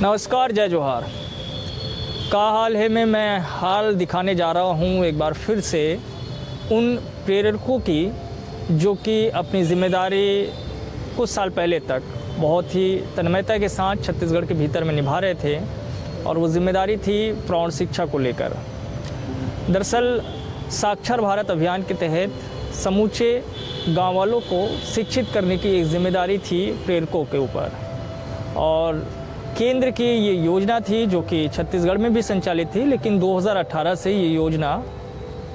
नमस्कार, जय जोहार। का हाल है में मैं हाल दिखाने जा रहा हूँ एक बार फिर से उन प्रेरकों की जो कि अपनी ज़िम्मेदारी कुछ साल पहले तक बहुत ही तन्मयता के साथ छत्तीसगढ़ के भीतर में निभा रहे थे और वो ज़िम्मेदारी थी प्रौढ़ शिक्षा को लेकर। दरअसल साक्षर भारत अभियान के तहत समूचे गाँव वालों को शिक्षित करने की एक ज़िम्मेदारी थी प्रेरकों के ऊपर और केंद्र की ये योजना थी जो कि छत्तीसगढ़ में भी संचालित थी, लेकिन 2018 से ये योजना,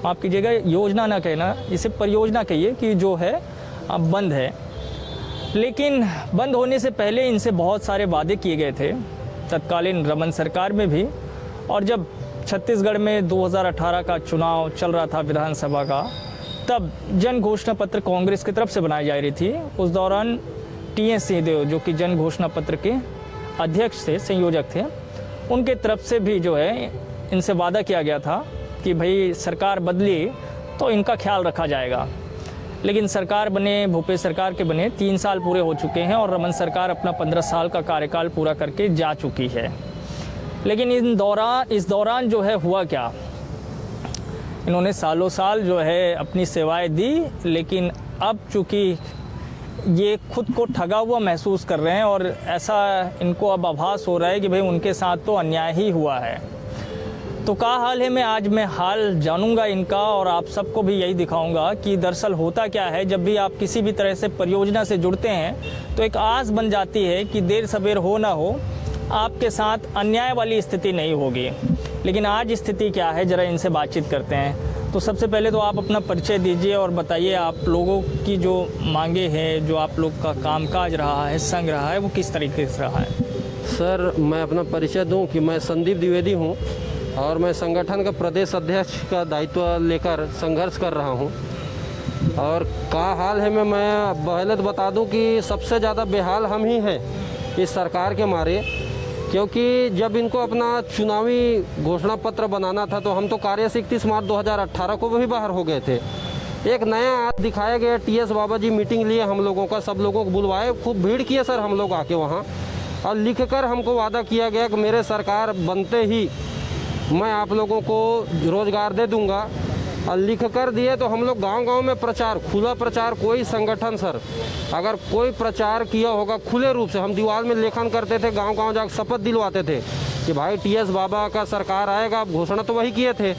माफ़ कीजिएगा योजना ना कहना, इसे परियोजना कहिए, कि जो है अब बंद है। लेकिन बंद होने से पहले इनसे बहुत सारे वादे किए गए थे तत्कालीन रमन सरकार में भी। और जब छत्तीसगढ़ में 2018 का चुनाव चल रहा था विधानसभा का, तब जन घोषणा पत्र कांग्रेस की तरफ से बनाई जा रही थी। उस दौरान टी.एस. सिंहदेव जो कि जन घोषणा पत्र के अध्यक्ष थे, संयोजक थे, उनके तरफ से भी जो है इनसे वादा किया गया था कि भाई सरकार बदली तो इनका ख्याल रखा जाएगा। लेकिन सरकार बने, भूपेश सरकार के बने 3 साल पूरे हो चुके हैं और रमन सरकार अपना 15 साल का कार्यकाल पूरा करके जा चुकी है। लेकिन इस दौरान जो है हुआ क्या, इन्होंने सालों साल जो है अपनी सेवाएं दी, लेकिन अब चूँकि ये खुद को ठगा हुआ महसूस कर रहे हैं और ऐसा इनको अब आभास हो रहा है कि भाई उनके साथ तो अन्याय ही हुआ है। तो का हाल है में आज मैं हाल जानूंगा इनका और आप सबको भी यही दिखाऊंगा कि दरअसल होता क्या है। जब भी आप किसी भी तरह से परियोजना से जुड़ते हैं तो एक आस बन जाती है कि देर सवेर हो ना हो आपके साथ अन्याय वाली स्थिति नहीं होगी। लेकिन आज स्थिति क्या है, ज़रा इनसे बातचीत करते हैं। तो सबसे पहले तो आप अपना परिचय दीजिए और बताइए आप लोगों की जो मांगे हैं, जो आप लोग का कामकाज रहा है, संग रहा है, वो किस तरीके से रहा है। सर, मैं अपना परिचय दूं कि मैं संदीप द्विवेदी हूं और मैं संगठन का प्रदेश अध्यक्ष का दायित्व लेकर संघर्ष कर रहा हूं। और का हाल है में मैं पहले तो बता दूं कि सबसे ज़्यादा बेहाल हम ही हैं इस सरकार के मारे, क्योंकि जब इनको अपना चुनावी घोषणा पत्र बनाना था तो हम तो कार्य से 31 मार्च 2018 को भी बाहर हो गए थे। एक नया आज दिखाया गया, टी.एस. बाबा जी मीटिंग लिए हम लोगों का, सब लोगों को बुलवाए, खूब भीड़ किए सर हम लोग आके वहाँ, और लिख कर हमको वादा किया गया कि मेरे सरकार बनते ही मैं आप लोगों को रोज़गार दे दूँगा। और लिख कर दिए तो हम लोग गांव-गांव में प्रचार, खुला प्रचार, कोई संगठन सर अगर कोई प्रचार किया होगा खुले रूप से, हम दीवार में लेखन करते थे, गांव-गांव जाकर शपथ दिलवाते थे कि भाई टी.एस. बाबा का सरकार आएगा। आप घोषणा तो वही किए थे,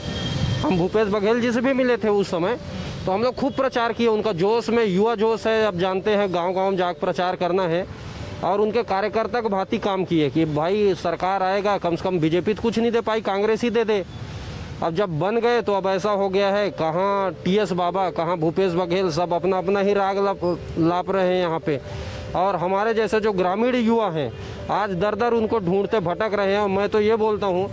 हम भूपेश बघेल जी से भी मिले थे उस समय, तो हम लोग खूब प्रचार किए। उनका जोश में युवा जोश है, अब जानते हैं गाँव-गाँव जाकर प्रचार करना है। और उनके कार्यकर्ता को भांति काम किए कि भाई सरकार आएगा, कम से कम बीजेपी तो कुछ नहीं दे पाई, कांग्रेस ही दे दे। अब जब बन गए तो अब ऐसा हो गया है, कहाँ टी.एस. बाबा, कहाँ भूपेश बघेल, सब अपना अपना ही राग लाप रहे हैं यहाँ पे। और हमारे जैसे जो ग्रामीण युवा हैं आज दर दर उनको ढूंढते भटक रहे हैं। और मैं तो ये बोलता हूँ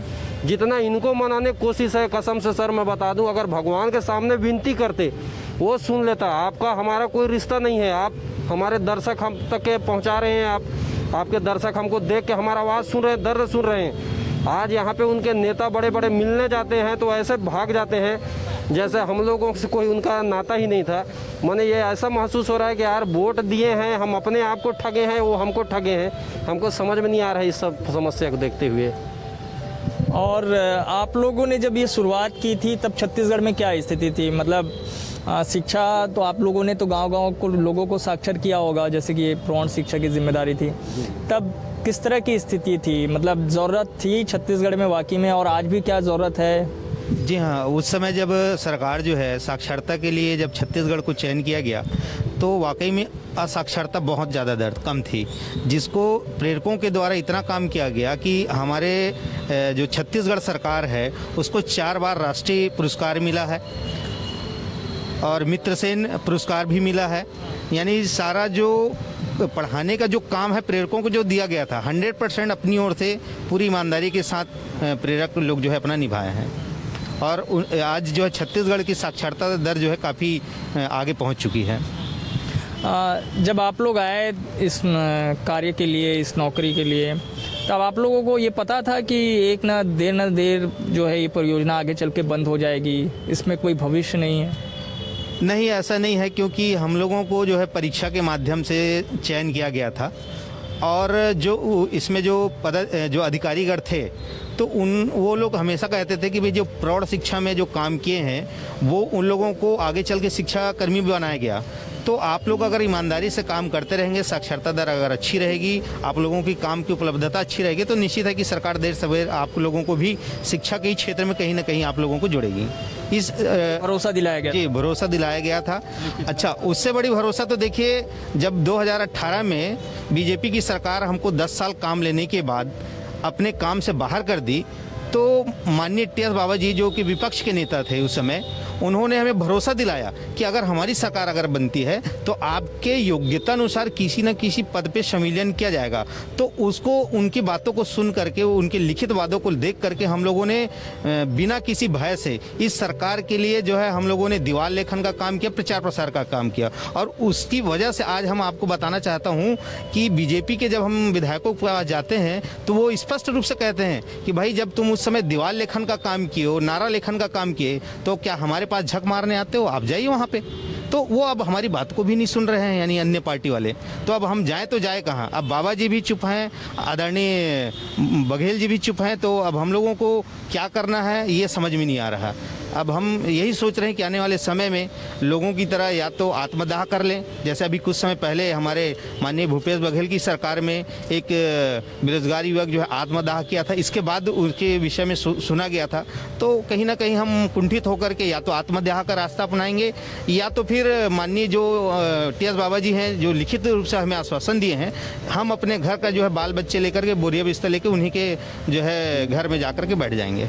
जितना इनको मनाने की कोशिश है, कसम से सर मैं बता दूँ, अगर भगवान के सामने विनती करते वो सुन लेता। आपका हमारा कोई रिश्ता नहीं है, आप हमारे दर्शक हम तक के पहुँचा रहे हैं, आपके दर्शक हमको देख के हमारा आवाज़ सुन रहे हैं, दर्द सुन रहे हैं। आज यहाँ पे उनके नेता बड़े बड़े मिलने जाते हैं तो ऐसे भाग जाते हैं जैसे हम लोगों से कोई उनका नाता ही नहीं था। मैंने ये ऐसा महसूस हो रहा है कि यार वोट दिए हैं, हम अपने आप को ठगे हैं, वो हमको ठगे हैं। हमको समझ में नहीं आ रहा है इस सब समस्या को देखते हुए। और आप लोगों ने जब ये शुरुआत की थी तब छत्तीसगढ़ में क्या स्थिति थी? मतलब शिक्षा तो आप लोगों ने तो गांव-गांव को लोगों को साक्षर किया होगा, जैसे कि ये प्रौढ़ शिक्षा की जिम्मेदारी थी, तब किस तरह की स्थिति थी? मतलब ज़रूरत थी छत्तीसगढ़ में वाकई में, और आज भी क्या ज़रूरत है? जी हाँ, उस समय जब सरकार जो है साक्षरता के लिए जब छत्तीसगढ़ को चयन किया गया तो वाकई में असाक्षरता बहुत ज़्यादा कम थी, जिसको प्रेरकों के द्वारा इतना काम किया गया कि हमारे जो छत्तीसगढ़ सरकार है उसको 4 बार राष्ट्रीय पुरस्कार मिला है और मित्रसेन पुरस्कार भी मिला है। यानी सारा जो पढ़ाने का जो काम है प्रेरकों को जो दिया गया था 100% अपनी ओर से पूरी ईमानदारी के साथ प्रेरक लोग जो है अपना निभाए हैं। और आज जो है छत्तीसगढ़ की साक्षरता दर जो है काफ़ी आगे पहुंच चुकी है। जब आप लोग आए इस कार्य के लिए, इस नौकरी के लिए, तब आप लोगों को ये पता था कि एक ना देर जो है ये परियोजना आगे चल के बंद हो जाएगी, इसमें कोई भविष्य नहीं है? नहीं, ऐसा नहीं है, क्योंकि हम लोगों को जो है परीक्षा के माध्यम से चयन किया गया था और जो इसमें जो अधिकारीगण थे तो वो लोग हमेशा कहते थे कि भाई जो प्रौढ़ शिक्षा में जो काम किए हैं वो उन लोगों को आगे चल के शिक्षा कर्मी भी बनाया गया। तो आप लोग अगर ईमानदारी से काम करते रहेंगे, साक्षरता दर अगर अच्छी रहेगी, आप लोगों की काम की उपलब्धता अच्छी रहेगी, तो निश्चित है कि सरकार देर सवेर आप लोगों को भी शिक्षा के ही क्षेत्र में कहीं ना कहीं आप लोगों को जोड़ेगी। इस भरोसा दिलाया गया। जी, भरोसा दिलाया गया था। अच्छा, उससे बड़ी भरोसा तो देखिए, जब 2018 में बीजेपी की सरकार हमको 10 साल काम लेने के बाद अपने काम से बाहर कर दी, तो माननीय टी.एस. बाबा जी जो कि विपक्ष के नेता थे उस समय, उन्होंने हमें भरोसा दिलाया कि अगर हमारी सरकार अगर बनती है तो आपके योग्यता अनुसार किसी न किसी पद पे संविलियन किया जाएगा। तो उसको, उनकी बातों को सुन करके, उनके लिखित वादों को देख करके हम लोगों ने बिना किसी भय से इस सरकार के लिए जो है हम लोगों ने दीवार लेखन का काम किया, प्रचार प्रसार का काम किया। और उसकी वजह से आज हम आपको बताना चाहता हूँ कि बीजेपी के जब हम विधायकों के पास जाते हैं तो वो स्पष्ट रूप से कहते हैं कि भाई जब तुम उस समय दीवार लेखन का काम किए हो, नारा लेखन का काम किए, तो क्या हमारे पास झक मारने आते हो? आप जाइए वहाँ पे। तो वो अब हमारी बात को भी नहीं सुन रहे हैं, यानी अन्य पार्टी वाले। तो अब हम जाएं तो जाए कहाँ? अब बाबा जी भी चुप हैं, आदरणीय बघेल जी भी चुप हैं, तो अब हम लोगों को क्या करना है ये समझ में नहीं आ रहा। अब हम यही सोच रहे हैं कि आने वाले समय में लोगों की तरह या तो आत्मदाह कर लें, जैसे अभी कुछ समय पहले हमारे माननीय भूपेश बघेल की सरकार में एक बेरोजगार युवक जो है आत्मदाह किया था, इसके बाद उनके विषय में सुना गया था। तो कहीं ना कहीं हम कुंठित होकर के या तो आत्मदाह का रास्ता अपनाएंगे या तो फिर माननीय जो टी.एस. बाबा जी हैं जो लिखित रूप से हमें आश्वासन दिए हैं, हम अपने घर का जो है बाल बच्चे लेकर के, बोरिया बिस्तर लेकर उन्हीं के जो है घर में जाकर के बैठ जाएंगे।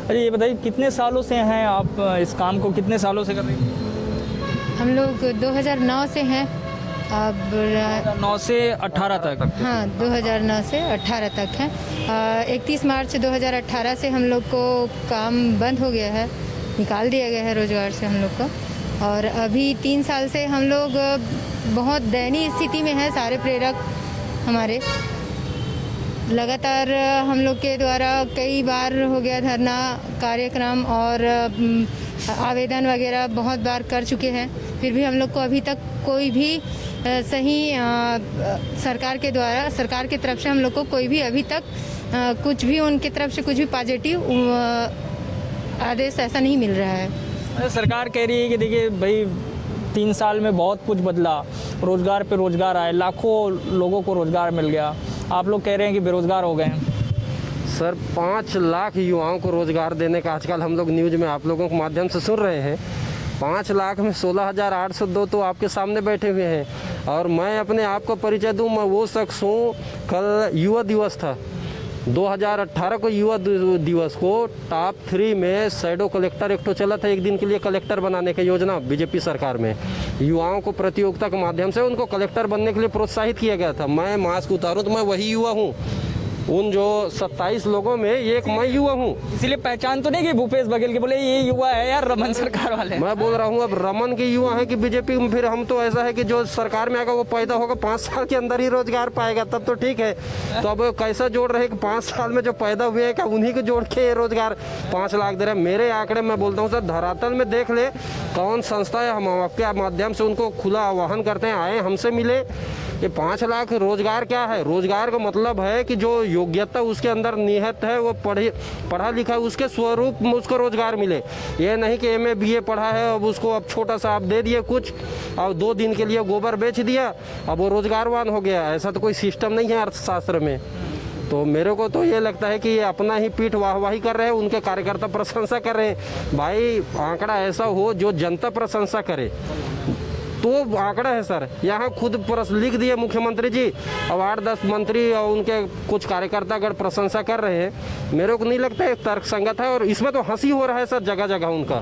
अरे ये बताइए, कितने सालों से हैं आप इस काम को, कितने सालों से कर रही हैं? हम लोग 2009 से हैं। अब 9 से 18 तक? हाँ, 2009 से 18 तक है। 31 मार्च 2018 से हम लोग को काम बंद हो गया है, निकाल दिया गया है रोजगार से हम लोग को। और अभी 3 साल से हम लोग बहुत दयनीय स्थिति में हैं। सारे प्रेरक हमारे लगातार हम लोग के द्वारा कई बार हो गया धरना कार्यक्रम और आवेदन वगैरह बहुत बार कर चुके हैं, फिर भी हम लोग को अभी तक कोई भी सही सरकार के द्वारा, सरकार की तरफ से हम लोग को कोई भी अभी तक कुछ भी उनकी तरफ से कुछ भी पॉजिटिव आदेश ऐसा नहीं मिल रहा है। सरकार कह रही है कि देखिए भाई 3 साल में बहुत कुछ बदला, रोजगार पे रोजगार आए, लाखों लोगों को रोजगार मिल गया। आप लोग कह रहे हैं कि बेरोजगार हो गए हैं। सर 5 लाख युवाओं को रोजगार देने का आजकल हम लोग न्यूज़ में आप लोगों के माध्यम से सुन रहे हैं। 5 लाख में 16,802 तो आपके सामने बैठे हुए हैं। और मैं अपने आप को परिचय दूं, मैं वो शख्स हूँ, कल युवा दिवस था 2018 को, युवा दिवस को टॉप 3 में शैडो कलेक्टर एक तो चला था, एक दिन के लिए कलेक्टर बनाने की योजना बीजेपी सरकार में। युवाओं को प्रतियोगिता के माध्यम से उनको कलेक्टर बनने के लिए प्रोत्साहित किया गया था। मैं मास्क उतारूं तो मैं वही युवा हूं, उन जो 27 लोगों में एक मैं युवा हूँ। इसलिए पहचान तो नहीं कि भूपेश बघेल के बोले ये युवा है यार, रमन सरकार वाले। मैं बोल रहा हूँ अब रमन के युवा है कि बीजेपी में, फिर हम तो ऐसा है कि जो सरकार में आएगा वो पैदा होगा 5 साल के अंदर ही रोजगार पाएगा, तब तो ठीक है। तो अब कैसा जोड़ रहे कि 5 साल में जो पैदा हुए हैं क्या उन्हीं को जोड़ के रोजगार 5 लाख दे रहे हैं? मेरे आंकड़े मैं बोलता हूँ सर, धरातल में देख ले कौन संस्था है, हम आपके माध्यम से उनको खुला आह्वान करते हैं, आए हमसे मिले। ये 5 लाख रोजगार क्या है? रोजगार का मतलब है कि जो योग्यता उसके अंदर निहित है, वो पढ़ा लिखा है, उसके स्वरूप में उसको रोजगार मिले। ये नहीं कि MA BA पढ़ा है अब उसको अब छोटा सा आप दे दिए कुछ और 2 दिन के लिए गोबर बेच दिया अब वो रोजगारवान हो गया। ऐसा तो कोई सिस्टम नहीं है अर्थशास्त्र में। तो मेरे को तो ये लगता है कि ये अपना ही पीठ वाहवाही कर रहे हैं, उनके कार्यकर्ता प्रशंसा कर रहे हैं। भाई आंकड़ा ऐसा हो जो जनता प्रशंसा करे तो आंकड़ा है सर। यहाँ खुद लिख दिए मुख्यमंत्री जी, अब 8-10 मंत्री और उनके कुछ कार्यकर्ता अगर प्रशंसा कर रहे हैं, मेरे को नहीं लगता है तर्कसंगत है। और इसमें तो हंसी हो रहा है सर, जगह जगह उनका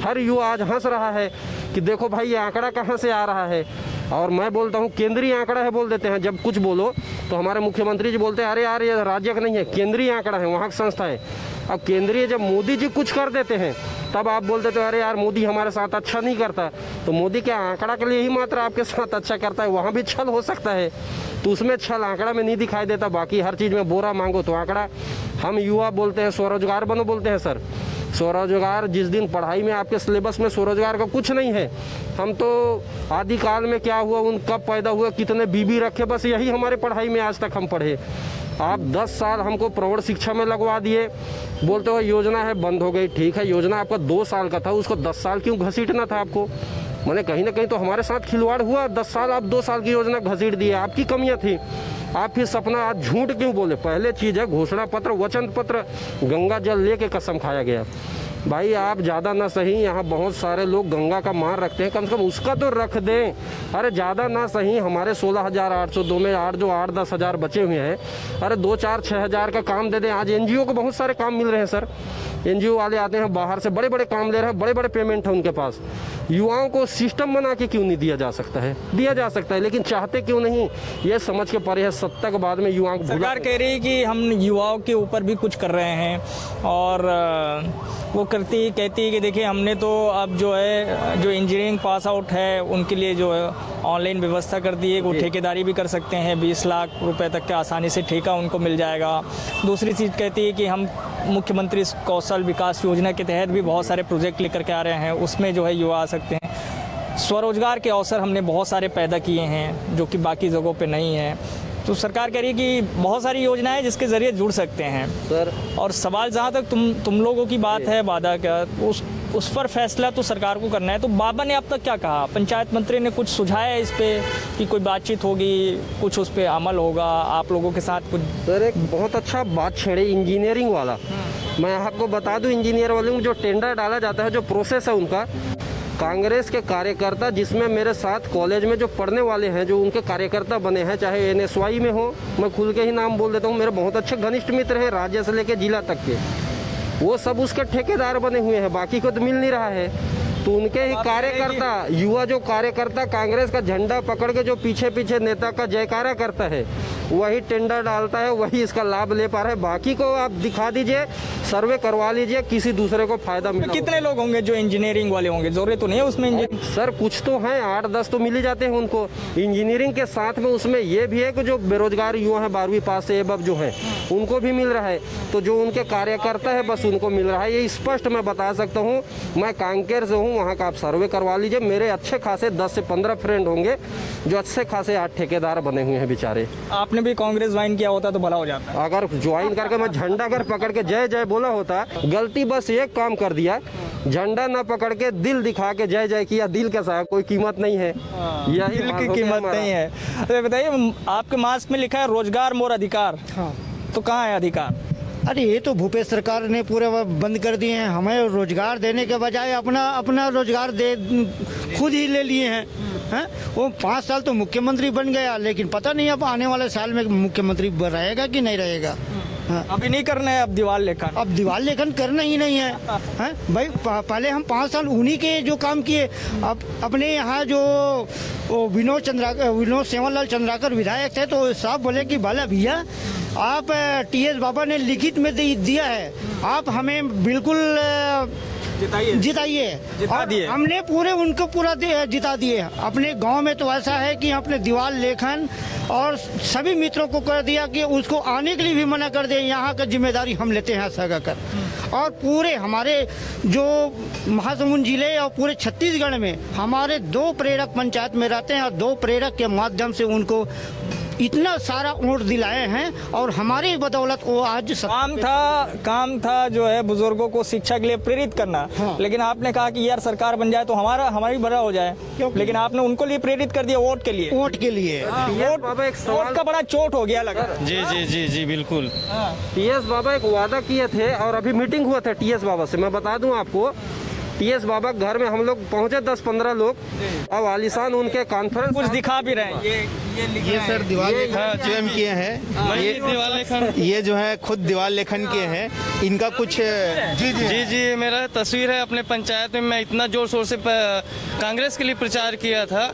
हर युवा आज हंस रहा है कि देखो भाई ये आंकड़ा कहाँ से आ रहा है। और मैं बोलता हूँ केंद्रीय आंकड़ा है बोल देते हैं, जब कुछ बोलो तो हमारे मुख्यमंत्री जी बोलते हैं अरे यार ये राज्य का नहीं है, केंद्रीय आंकड़ा है, वहाँ की संस्था है। अब केंद्रीय जब मोदी जी कुछ कर देते हैं तब आप बोल देते हो अरे यार मोदी हमारे साथ अच्छा नहीं करता। तो मोदी क्या आंकड़ा के लिए ही मात्र आपके साथ अच्छा करता है? वहाँ भी छल हो सकता है, तो उसमें छल आंकड़ा में नहीं दिखाई देता। बाकी हर चीज़ में बोरा मांगो तो आंकड़ा। हम युवा बोलते हैं स्वरोजगार बनो बोलते हैं सर, स्वरोजगार जिस दिन पढ़ाई में आपके सिलेबस में स्वरोजगार का कुछ नहीं है, हम तो आदिकाल में क्या हुआ, उन कब पैदा हुआ, कितने बीबी रखे, बस यही हमारे पढ़ाई में आज तक हम पढ़े। आप 10 साल हमको प्रौढ़ शिक्षा में लगवा दिए, बोलते हो योजना है बंद हो गई। ठीक है, योजना आपका 2 साल का था, उसको 10 साल क्यों घसीटना था आपको? मैंने कहीं ना कहीं तो हमारे साथ खिलवाड़ हुआ। 10 साल आप 2 साल की योजना घसीट दी है, आपकी कमियां थी। आप फिर सपना आज झूठ क्यों बोले? पहले चीज़ है घोषणा पत्र, वचन पत्र, गंगा जल लेके कसम खाया गया। भाई आप ज़्यादा ना सही, यहाँ बहुत सारे लोग गंगा का मान रखते हैं, कम से कम उसका तो रख दें। अरे ज़्यादा ना सही, हमारे 16,802 में 8-10 हज़ार बचे हुए हैं, अरे 2-4-6 हज़ार का काम दे दें। आज एनजीओ को बहुत सारे काम मिल रहे हैं सर, एनजीओ वाले आते हैं बाहर से, बड़े बड़े काम ले रहे हैं, बड़े बड़े पेमेंट है उनके पास। युवाओं को सिस्टम बना के क्यों नहीं दिया जा सकता है? दिया जा सकता है, लेकिन चाहते क्यों नहीं, ये समझ के परे है। 70 के बाद में युवाओं को सरकार कह रही है कि हम युवाओं के ऊपर भी कुछ कर रहे हैं, और वो कहती है कि देखिए हमने तो अब जो है, जो इंजीनियरिंग पास आउट है उनके लिए जो है ऑनलाइन व्यवस्था कर दी है, वो ठेकेदारी भी कर सकते हैं, 20 लाख रुपए तक का आसानी से ठेका उनको मिल जाएगा। दूसरी चीज़ कहती है कि हम मुख्यमंत्री कौशल विकास योजना के तहत भी बहुत सारे प्रोजेक्ट लेकर के आ रहे हैं, उसमें जो है युवा आ सकते हैं। स्वरोजगार के अवसर हमने बहुत सारे पैदा किए हैं जो कि बाकी जगहों पे नहीं है। तो सरकार कह रही है कि बहुत सारी योजनाएं जिसके ज़रिए जुड़ सकते हैं सर। और सवाल जहाँ तक तुम लोगों की बात है वादा का, उस पर फैसला तो सरकार को करना है। तो बाबा ने अब तक क्या कहा? पंचायत मंत्री ने कुछ सुझाया इस पे कि कोई बातचीत होगी, कुछ उस पर अमल होगा, आप लोगों के साथ कुछ? सर एक बहुत अच्छा बात छेड़े इंजीनियरिंग वाला। मैं आपको बता दूं, इंजीनियर वाले में जो टेंडर डाला जाता है, जो प्रोसेस है उनका, कांग्रेस के कार्यकर्ता, जिसमें मेरे साथ कॉलेज में जो पढ़ने वाले हैं, जो उनके कार्यकर्ता बने हैं, चाहे NSY में हो, मैं खुल के ही नाम बोल देता हूँ, मेरे बहुत अच्छे घनिष्ठ मित्र हैं, राज्य से लेकर जिला तक के, वो सब उसके ठेकेदार बने हुए हैं, बाकी को तो मिल नहीं रहा है। तो उनके ही कार्यकर्ता, युवा जो कार्यकर्ता कांग्रेस का झंडा पकड़ के जो पीछे पीछे नेता का जयकारा करता है, वही टेंडर डालता है, वही इसका लाभ ले पा रहा है। बाकी को आप दिखा दीजिए, सर्वे करवा लीजिए, किसी दूसरे को फायदा मिला। कितने लोग होंगे जो इंजीनियरिंग वाले होंगे? जरूरत तो नहीं है उसमें इंजीनियरिंग? सर कुछ तो हैं, 8-10 तो मिल ही जाते हैं उनको। इंजीनियरिंग के साथ में उसमें ये भी है कि जो बेरोजगार युवा हैं 12वीं पास से एबव जो है, उनको भी मिल रहा है। तो जो उनके कार्यकर्ता है बस उनको मिल रहा है, ये स्पष्ट मैं बता सकता हूँ। मैं कांकेर से हूँ, वहाँ का आप सर्वे करवा लीजिए, मेरे अच्छे खासे 10 से 15 फ्रेंड होंगे जो अच्छे खासे 8 ठेकेदार बने हुए हैं बेचारे। आपने भी कांग्रेस ज्वाइन किया होता तो भला हो जाता। अगर ज्वाइन करके मैं झंडा अगर पकड़ के जय जय बोला होता, गलती बस एक काम कर दिया, झंडा ना पकड़ के दिल दिखा के जय जय किया। दिल का साहब कोई कीमत नहीं है, यही दिल की कीमत नहीं है। तो बताइए, आपके मास्क में लिखा है रोजगार मोर अधिकार, हाँ। तो कहाँ है अधिकार? अरे ये तो भूपेश सरकार ने पूरे बंद कर दिए हैं। हमें रोजगार देने के बजाय अपना रोजगार दे खुद ही ले लिए हैं। वो 5 साल तो मुख्यमंत्री बन गया, लेकिन पता नहीं अब आने वाले साल में मुख्यमंत्री रहेगा कि नहीं रहेगा। हाँ। अभी नहीं करना है अब दीवार लेखन? अब दीवार लेखन करना ही नहीं है, हैं भाई। पहले हम 5 साल उन्हीं के जो काम किए। अब अपने यहाँ जो विनोद सेवनलाल चंद्राकर विधायक थे, तो साहब बोले कि भला भैया आप TS बाबा ने लिखित में दिया है, आप हमें बिल्कुल जिताइए। जिता दिए। हमने पूरे उनको पूरा जिता दिए। अपने गांव में तो ऐसा है कि अपने दीवार लेखन और सभी मित्रों को कर दिया कि उसको आने के लिए भी मना कर दे। यहाँ का जिम्मेदारी हम लेते हैं ऐसा कर। और पूरे हमारे जो महासमुंद जिले और पूरे छत्तीसगढ़ में हमारे 2 प्रेरक पंचायत में रहते हैं, और 2 प्रेरक के माध्यम से उनको इतना सारा वोट दिलाए हैं, और हमारी बदौलत वो आज काम था जो है बुजुर्गों को शिक्षा के लिए प्रेरित करना। हाँ। लेकिन आपने कहा कि यार सरकार बन जाए तो हमारी बड़ा हो जाए, लेकिन आपने उनको लिए प्रेरित कर दिया वोट के लिए। वोट के लिए वोट का बड़ा चोट हो गया लगा। जी बिल्कुल। TS बाबा एक वादा किए थे, और अभी मीटिंग हुआ था TS बाबा से, मैं बता दूं आपको। TS बाबा घर में हम लोग पहुंचे 10-15 लोग, अब आलिशान उनके कॉन्फ्रेंस कुछ दिखा भी रहे हैं। ये सर दीवार लेखन स्वयं किए हैं, ये दीवार लेखन, ये जो है खुद दीवार लेखन किए हैं। इनका कुछ जी मेरा तस्वीर है अपने पंचायत में। मैं इतना जोर शोर से कांग्रेस के लिए प्रचार किया था,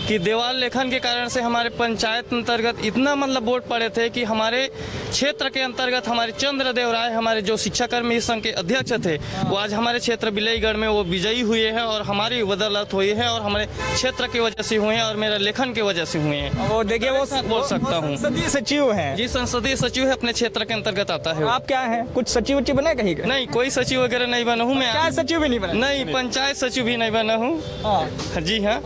कि दीवार लेखन के कारण से हमारे पंचायत अंतर्गत इतना मतलब वोट पड़े थे कि हमारे क्षेत्र के अंतर्गत हमारे चंद्रदेव राय, हमारे जो शिक्षाकर्मी संघ के अध्यक्ष थे, वो आज हमारे क्षेत्र बिलईगढ़ में वो विजयी हुए हैं और हमारी बदौलत हुई है और हमारे क्षेत्र की वजह से हुए हैं और मेरे लेखन की वजह से हुए हैं। वो देखिए वो बोल सकता हूँ। संसदीय सचिव हैं जी, संसदीय सचिव है, अपने क्षेत्र के अंतर्गत आता है। आप क्या हैं? कुछ सचिव उचिव बने कहीं के? नहीं, कोई सचिव वगैरह नहीं बना हूँ मैं। क्या सचिव भी नहीं बने? नहीं, पंचायत सचिव भी नहीं बना हूँ। हाँ। जी हाँ।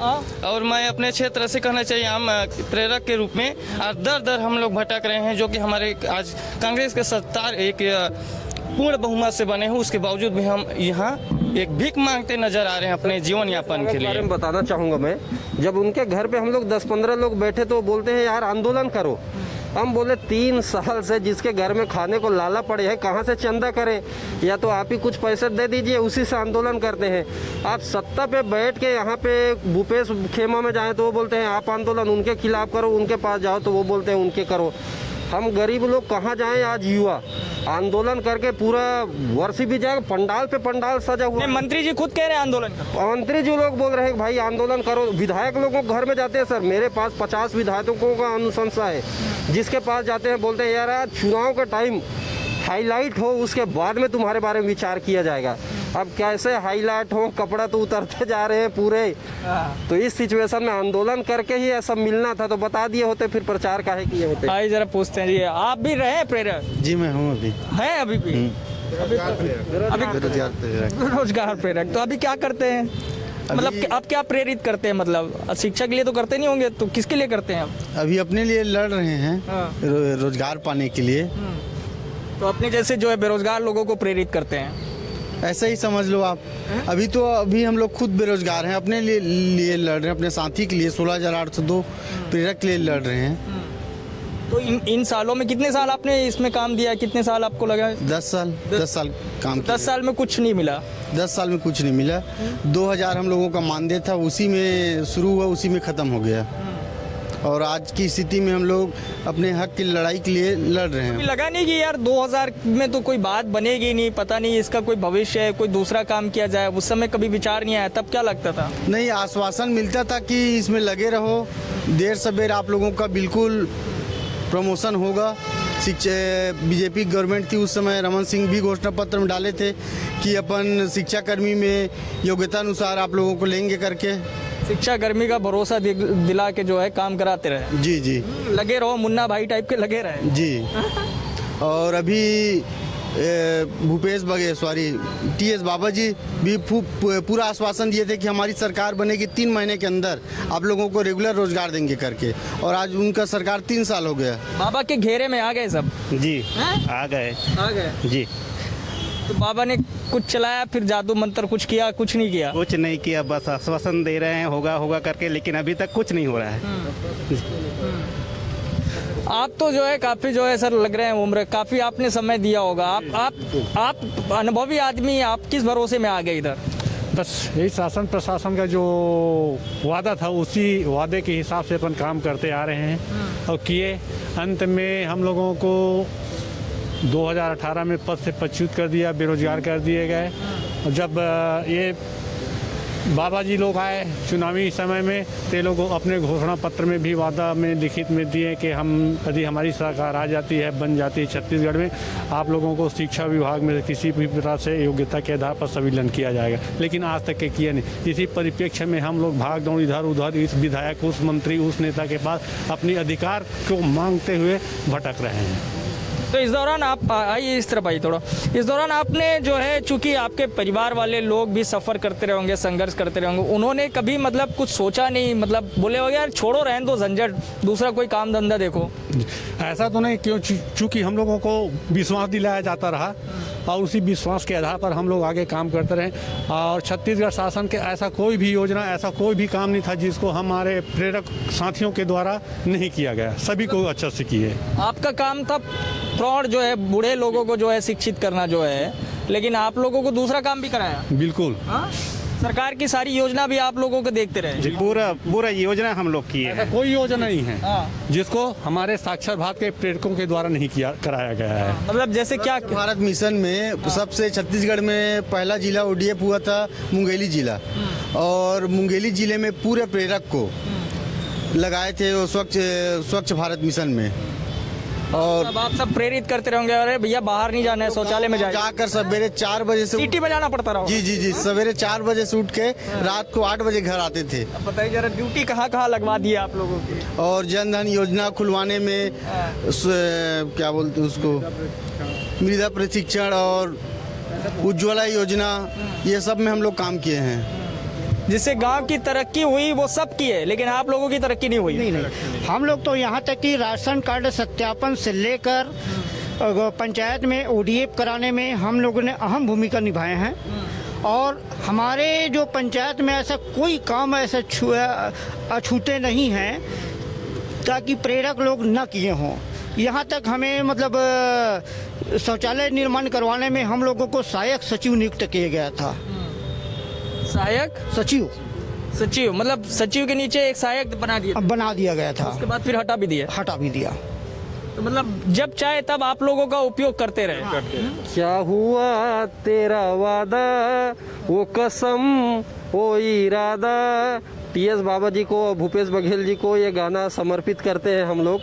और मैं अपने क्षेत्र से कहना चाहिए हम प्रेरक के रूप में दर दर हम लोग भटक रहे हैं, जो कि हमारे आज कांग्रेस के सत्ता एक पूर्ण बहुमत से बने हैं, उसके बावजूद भी हम यहाँ एक भीख मांगते नजर आ रहे हैं अपने जीवन यापन के लिए। बताना चाहूँगा मैं, जब उनके घर पे हम लोग 10-15 लोग बैठे तो बोलते हैं यार आंदोलन करो। हम बोले 3 साल से जिसके घर में खाने को लाला पड़े हैं कहाँ से चंदा करें, या तो आप ही कुछ पैसे दे दीजिए, उसी से आंदोलन करते हैं। आप सत्ता पे बैठ के यहाँ पे भूपेश खेमा में जाएं तो वो बोलते हैं आप आंदोलन उनके खिलाफ करो, उनके पास जाओ तो वो बोलते हैं उनके करो। हम गरीब लोग कहाँ जाएं? आज युवा आंदोलन करके पूरा वर्ष भी जाएगा, पंडाल पे पंडाल सजा हुआ। मंत्री जी खुद कह रहे हैं आंदोलन करो। मंत्री जी लोग बोल रहे हैं भाई आंदोलन करो। विधायक लोगों को घर में जाते हैं सर, मेरे पास 50 विधायकों का अनुशंसा है, जिसके पास जाते हैं बोलते हैं यार आज चुनाव का टाइम हाईलाइट हो, उसके बाद में तुम्हारे बारे में विचार किया जाएगा। अब कैसे हाईलाइट हो, कपड़ा तो उतरते जा रहे हैं पूरे। तो इस सिचुएशन में आंदोलन करके ही ऐसा मिलना था, तो बता दिए होते, फिर प्रचार काहे किए होते। आइए जरा पूछते हैं जी, आप भी रहे प्रेरक? जी मैं हूँ अभी। हैं अभी भी? बेरोजगार प्रेरक। तो अभी क्या करते हैं? मतलब आप क्या प्रेरित करते हैं? मतलब शिक्षा के लिए तो करते नहीं होंगे, तो किसके लिए करते हैं आप? अभी अपने लिए लड़ रहे हैं, रोजगार पाने के लिए। तो अपने जैसे जो है बेरोजगार लोगों को प्रेरित करते हैं, ऐसा ही समझ लो आप। अभी हम लोग खुद बेरोजगार हैं, अपने लिए लड़ रहे हैं, अपने साथी के लिए 16,802 प्रेरक के लिए लड़ रहे हैं। तो इन सालों में कितने साल आपने इसमें काम दिया? कितने साल आपको लगा? 10 साल काम किया। 10 साल में कुछ नहीं मिला? 10 साल में कुछ नहीं मिला। 2000 हम लोगों का मानदेय था, उसी में शुरू हुआ, उसी में ख़त्म हो गया। और आज की स्थिति में हम लोग अपने हक की लड़ाई के लिए लड़ रहे हैं। लगा नहीं कि यार 2000 में तो कोई बात बनेगी नहीं, पता नहीं इसका कोई भविष्य है, कोई दूसरा काम किया जाए? उस समय कभी विचार नहीं आया? तब क्या लगता था? नहीं, आश्वासन मिलता था कि इसमें लगे रहो, देर सवेर आप लोगों का बिल्कुल प्रमोशन होगा। बीजेपी गवर्नमेंट थी उस समय, रमन सिंह भी घोषणा पत्र में डाले थे कि अपन शिक्षाकर्मी में योग्यता अनुसार आप लोगों को लेंगे करके। शिक्षा कर्मी का भरोसा दिला के जो है काम कराते रहे। जी लगे रहो, मुन्ना भाई टाइप के लगे रहे जी। और अभी भूपेश TS बाबा जी भी पूरा आश्वासन दिए थे कि हमारी सरकार बनेगी 3 महीने के अंदर आप लोगों को रेगुलर रोजगार देंगे करके, और आज उनका सरकार 3 साल हो गया। बाबा के घेरे में आ गए सब? जी आ गए जी। तो बाबा ने कुछ चलाया, फिर जादू मंत्र कुछ किया? कुछ नहीं किया? कुछ नहीं किया, बस आश्वासन दे रहे हैं होगा करके, लेकिन अभी तक कुछ नहीं हो रहा है। आप तो जो है काफी जो है सर लग रहे हैं, उम्र काफी आपने समय दिया होगा, आप अनुभवी आदमी, आप किस भरोसे में आ गए इधर? बस यही शासन प्रशासन का जो वादा था उसी वादे के हिसाब से अपन काम करते आ रहे हैं और किए। अंत में हम लोगों को 2018 में पद से पदच्युत कर दिया, बेरोजगार कर दिए गए। और जब ये बाबा जी लोग आए चुनावी समय में, ते लोग अपने घोषणा पत्र में भी वादा में लिखित में दिए कि हम यदि हमारी सरकार आ जाती है, बन जाती है छत्तीसगढ़ में, आप लोगों को शिक्षा विभाग में किसी भी प्रकार से योग्यता के आधार पर संविलियन किया जाएगा। लेकिन आज तक के किया नहीं। इसी परिप्रेक्ष्य में हम लोग भाग दौड़ इधर उधर, इस विधायक, उस मंत्री, उस नेता के पास अपनी अधिकार को मांगते हुए भटक रहे हैं। तो इस दौरान आप आइए इस तरफ आइए थोड़ा। इस दौरान आपने जो है, चूंकि आपके परिवार वाले लोग भी सफ़र करते रहेंगे, संघर्ष करते रहेंगे, उन्होंने कभी मतलब कुछ सोचा नहीं, मतलब बोले हो यार छोड़ो, रहने दो झंझट, दूसरा कोई काम धंधा देखो? ऐसा तो नहीं, क्यों? चूँकि हम लोगों को विश्वास दिलाया जाता रहा और उसी विश्वास के आधार पर हम लोग आगे काम करते रहे। और छत्तीसगढ़ शासन के ऐसा कोई भी योजना, ऐसा कोई भी काम नहीं था जिसको हमारे प्रेरक साथियों के द्वारा नहीं किया गया। सभी को अच्छा से किए। आपका काम था प्रौढ़ जो है, बूढ़े लोगों को जो है शिक्षित करना जो है, लेकिन आप लोगों को दूसरा काम भी कराया। बिल्कुल। सरकार की सारी योजना भी आप लोगों को देखते रहे? पूरा योजना हम लोग किए ऐसा कोई योजना नहीं है जिसको हमारे साक्षर भारत के प्रेरकों के द्वारा नहीं कराया गया है। मतलब जैसे क्या? भारत मिशन में सबसे छत्तीसगढ़ में पहला जिला ODF हुआ था मुंगेली जिला, और मुंगेली जिले में पूरे प्रेरक को लगाए थे वो स्वच्छ भारत मिशन में। और अब आप सब प्रेरित करते रहेंगे, अरे भैया बाहर नहीं जाना है, शौचालय में जाए, जाकर सवेरे 4 बजे से सीटी बजाना पड़ता रहा। जी सवेरे 4 बजे से उठ के रात को 8 बजे घर आते थे। अब बताइए जरा ड्यूटी कहाँ कहाँ लगवा दी है आप लोगों की? और जन धन योजना खुलवाने में क्या बोलते हैं उसको, मृदा प्रशिक्षण और उज्ज्वला योजना, ये सब में हम लोग काम किए हैं। जिससे गांव की तरक्की हुई वो सब की है, लेकिन आप लोगों की तरक्की नहीं हुई। नहीं, हम लोग तो यहाँ तक कि राशन कार्ड सत्यापन से लेकर पंचायत में ODF कराने में हम लोगों ने अहम भूमिका निभाए हैं। और हमारे जो पंचायत में ऐसा कोई काम ऐसा अछूते नहीं हैं ताकि प्रेरक लोग न किए हों। यहाँ तक हमें मतलब शौचालय निर्माण करवाने में हम लोगों को सहायक सचिव नियुक्त किया गया था। सहायक सचिव मतलब सचिव के नीचे एक सहायक बना दिया गया था। उसके बाद फिर हटा भी दिया। तो मतलब जब चाहे तब आप लोगों का उपयोग करते रहे। क्या हुआ तेरा वादा, वो कसम वो इरादा। TS बाबा जी को, भूपेश बघेल जी को ये गाना समर्पित करते हैं हम लोग।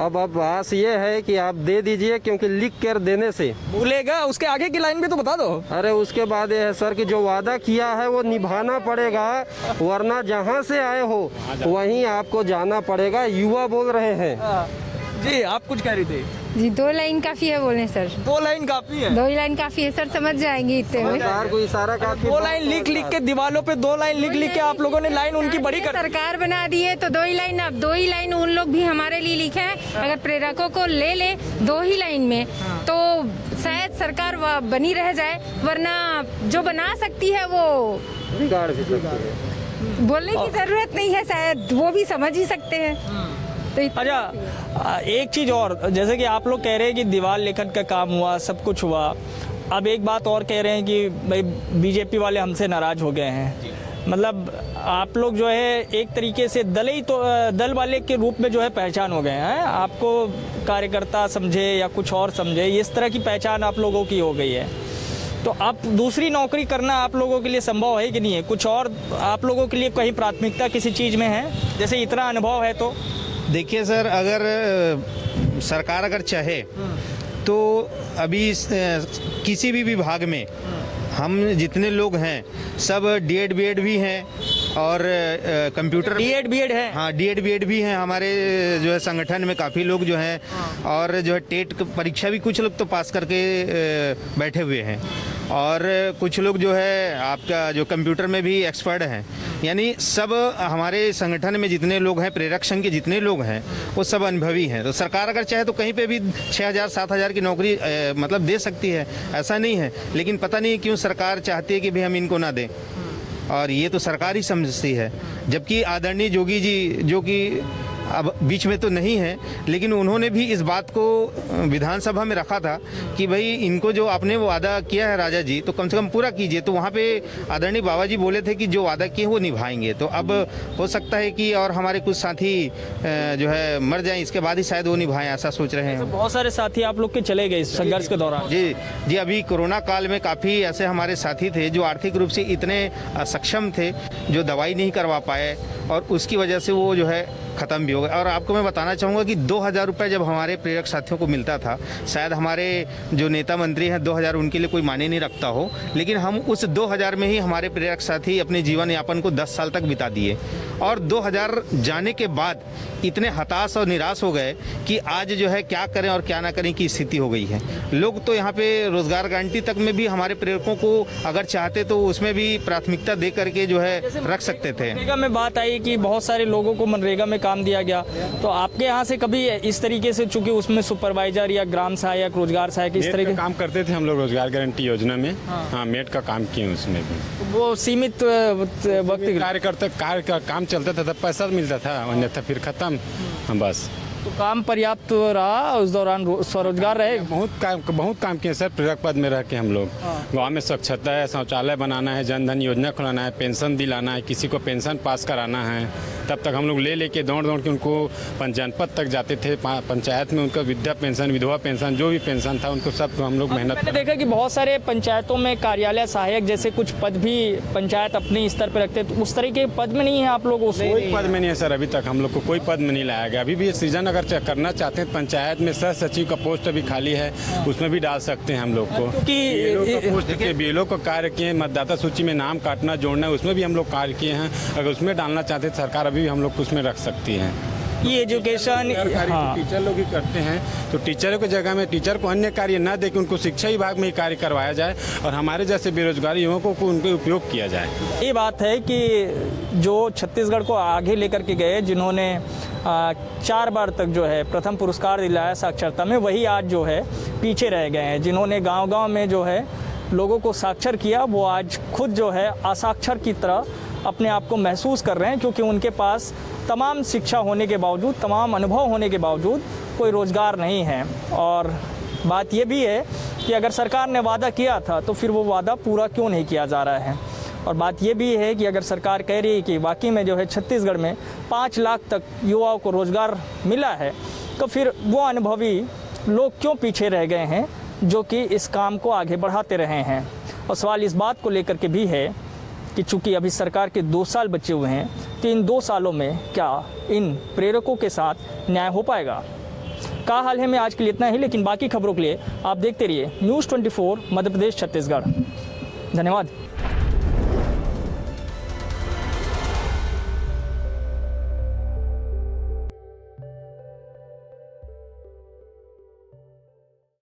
अब आस ये है कि आप दे दीजिए, क्योंकि लिख कर देने से भूलेगा। उसके आगे की लाइन भी तो बता दो। अरे उसके बाद ये है सर कि जो वादा किया है वो निभाना पड़ेगा, वरना जहाँ से आए हो वहीं आपको जाना पड़ेगा। युवा बोल रहे हैं। जी आप कुछ कह रही थी? जी 2 लाइन काफ़ी है बोलने सर। 2 लाइन काफी है? 2 ही लाइन काफ़ी है सर, समझ जाएंगे इतने में। सरकार को इशारा काफी। 2 लाइन लिख के दीवालों पे 2 लाइन लिख के आप लोगों ने लाइन उनकी बड़ी कर। सरकार बना दी है तो 2 ही लाइन, अब 2 ही लाइन उन लोग भी हमारे लिए लिखे हैं। अगर प्रेरकों को ले 2 ही लाइन में तो शायद सरकार बनी रह जाए, वरना जो बना सकती है वो बिगाड़ भी सकती है। बोलने की जरूरत नहीं है, शायद वो भी समझ ही सकते हैं। अच्छा एक चीज़ और, जैसे कि आप लोग कह रहे हैं कि दीवार लेखन का काम हुआ, सब कुछ हुआ। अब एक बात और कह रहे हैं कि भाई बीजेपी वाले हमसे नाराज़ हो गए हैं। मतलब आप लोग जो है एक तरीके से दल वाले के रूप में जो है पहचान हो गए हैं। आपको कार्यकर्ता समझे या कुछ और समझे, इस तरह की पहचान आप लोगों की हो गई है। तो अब दूसरी नौकरी करना आप लोगों के लिए संभव है कि नहीं है? कुछ और आप लोगों के लिए कहीं प्राथमिकता किसी चीज़ में है, जैसे इतना अनुभव है तो? देखिए सर, अगर सरकार अगर चाहे तो अभी किसी भी विभाग में हम जितने लोग हैं सब D.Ed B.Ed भी हैं और कंप्यूटर D.Ed B.Ed है। हाँ, D.Ed B.Ed भी हैं हमारे जो है संगठन में काफ़ी लोग जो हैं। और जो है टेट परीक्षा भी कुछ लोग तो पास करके बैठे हुए हैं, और कुछ लोग जो है आपका जो कंप्यूटर में भी एक्सपर्ट हैं। यानी सब हमारे संगठन में जितने लोग हैं, प्रेरक संघ के जितने लोग हैं, वो सब अनुभवी हैं। तो सरकार अगर चाहे तो कहीं पे भी 6,000-7,000 की नौकरी मतलब दे सकती है, ऐसा नहीं है। लेकिन पता नहीं क्यों सरकार चाहती है कि भाई हम इनको ना दें, और ये तो सरकार ही समझती है। जबकि आदरणीय जोगी जी, जो कि अब बीच में तो नहीं है, लेकिन उन्होंने भी इस बात को विधानसभा में रखा था कि भाई इनको जो आपने वादा किया है राजा जी, तो कम से कम पूरा कीजिए। तो वहाँ पे आदरणीय बाबा जी बोले थे कि जो वादा किए वो निभाएंगे। तो अब हो सकता है कि और हमारे कुछ साथी जो है मर जाएं, इसके बाद ही शायद वो निभाएं, ऐसा सोच रहे हैं। बहुत सारे साथी आप लोग के चले गए इस संघर्ष के दौरान। जी अभी कोरोना काल में काफ़ी ऐसे हमारे साथी थे जो आर्थिक रूप से इतने सक्षम थे, जो दवाई नहीं करवा पाए, और उसकी वजह से वो जो है ख़त्म भी हो गए। और आपको मैं बताना चाहूँगा कि 2,000 रुपये जब हमारे प्रेरक साथियों को मिलता था, शायद हमारे जो नेता मंत्री हैं 2,000 उनके लिए कोई मायने नहीं रखता हो, लेकिन हम उस 2,000 में ही हमारे प्रेरक साथी अपने जीवन यापन को 10 साल तक बिता दिए। और 2,000 जाने के बाद इतने हताश और निराश हो गए कि आज जो है क्या करें और क्या ना करें की स्थिति हो गई है। लोग तो यहाँ पे रोजगार गारंटी तक में भी हमारे प्रेरकों को अगर चाहते तो उसमें भी प्राथमिकता दे करके जो है रख सकते थे। मनरेगा में बात आई कि बहुत सारे लोगों को मनरेगा में काम दिया गया, तो आपके यहाँ से कभी इस तरीके से, चूंकि उसमें सुपरवाइजर या ग्राम सहायक, रोजगार सहायक इस तरह के काम करते थे हम लोग रोजगार गारंटी योजना में। हाँ, मेट का काम किए उसमें भी। वो सीमित वक्त कार्यकर्ता कार्य का काम चलता था तब पैसा मिलता था, अन्यथा फिर खत्म। हाँ बस। तो काम पर्याप्त रहा उस दौरान, स्वरोजगार रहे? बहुत काम किए सर। प्रेरक पद में रह के हम लोग गाँव में स्वच्छता है, शौचालय बनाना है, जन धन योजना खुलाना है, पेंशन दिलाना है, किसी को पेंशन पास कराना है। तब तक हम लोग लेके दौड़ के उनको जनपद तक जाते थे, पंचायत में उनका वृद्धा पेंशन, विधवा पेंशन, जो भी पेंशन था उनको सब हम लोग मेहनत। मैंने देखा कि बहुत सारे पंचायतों में कार्यालय सहायक जैसे कुछ पद भी पंचायत अपने स्तर पर रखते, तो उस तरीके के पद में नहीं है आप लोग? कोई पद में नहीं है सर, अभी तक हम लोग को कोई पद में नहीं लाया गया। अभी भी सृजन अगर करना चाहते हैं पंचायत में, सह सचिव का पोस्ट अभी खाली है, उसमें भी डाल सकते हैं हम लोग को। क्योंकि पोस्ट के बीएलओ का कार्य किए, मतदाता सूची में नाम काटना जोड़ना, उसमें भी हम लोग कार्य किए हैं। अगर उसमें डालना चाहते हैं सरकार अभी भी हम लोग उसमें रख सकती है। ये एजुकेशन टीचर लोग ही करते हैं, तो टीचरों की जगह में टीचर को अन्य कार्य न दे के उनको शिक्षा विभाग में ही कार्य करवाया जाए और हमारे जैसे बेरोजगार युवकों को उनके उपयोग किया जाए। ये बात है कि जो छत्तीसगढ़ को आगे लेकर के गए, जिन्होंने 4 बार तक जो है प्रथम पुरस्कार दिलाया साक्षरता में, वही आज जो है पीछे रह गए हैं। जिन्होंने गांव-गांव में जो है लोगों को साक्षर किया, वो आज खुद जो है असाक्षर की तरह अपने आप को महसूस कर रहे हैं, क्योंकि उनके पास तमाम शिक्षा होने के बावजूद, तमाम अनुभव होने के बावजूद कोई रोज़गार नहीं है। और बात ये भी है कि अगर सरकार ने वादा किया था तो फिर वो वादा पूरा क्यों नहीं किया जा रहा है। और बात ये भी है कि अगर सरकार कह रही है कि वाकई में जो है छत्तीसगढ़ में 5 लाख तक युवाओं को रोज़गार मिला है, तो फिर वो अनुभवी लोग क्यों पीछे रह गए हैं जो कि इस काम को आगे बढ़ाते रहे हैं। और सवाल इस बात को लेकर के भी है कि चूँकि अभी सरकार के 2 साल बचे हुए हैं, तो इन 2 सालों में क्या इन प्रेरकों के साथ न्याय हो पाएगा? का हाल है में आज के लिए इतना ही, लेकिन बाकी खबरों के लिए आप देखते रहिए News 24 मध्य प्रदेश छत्तीसगढ़। धन्यवाद।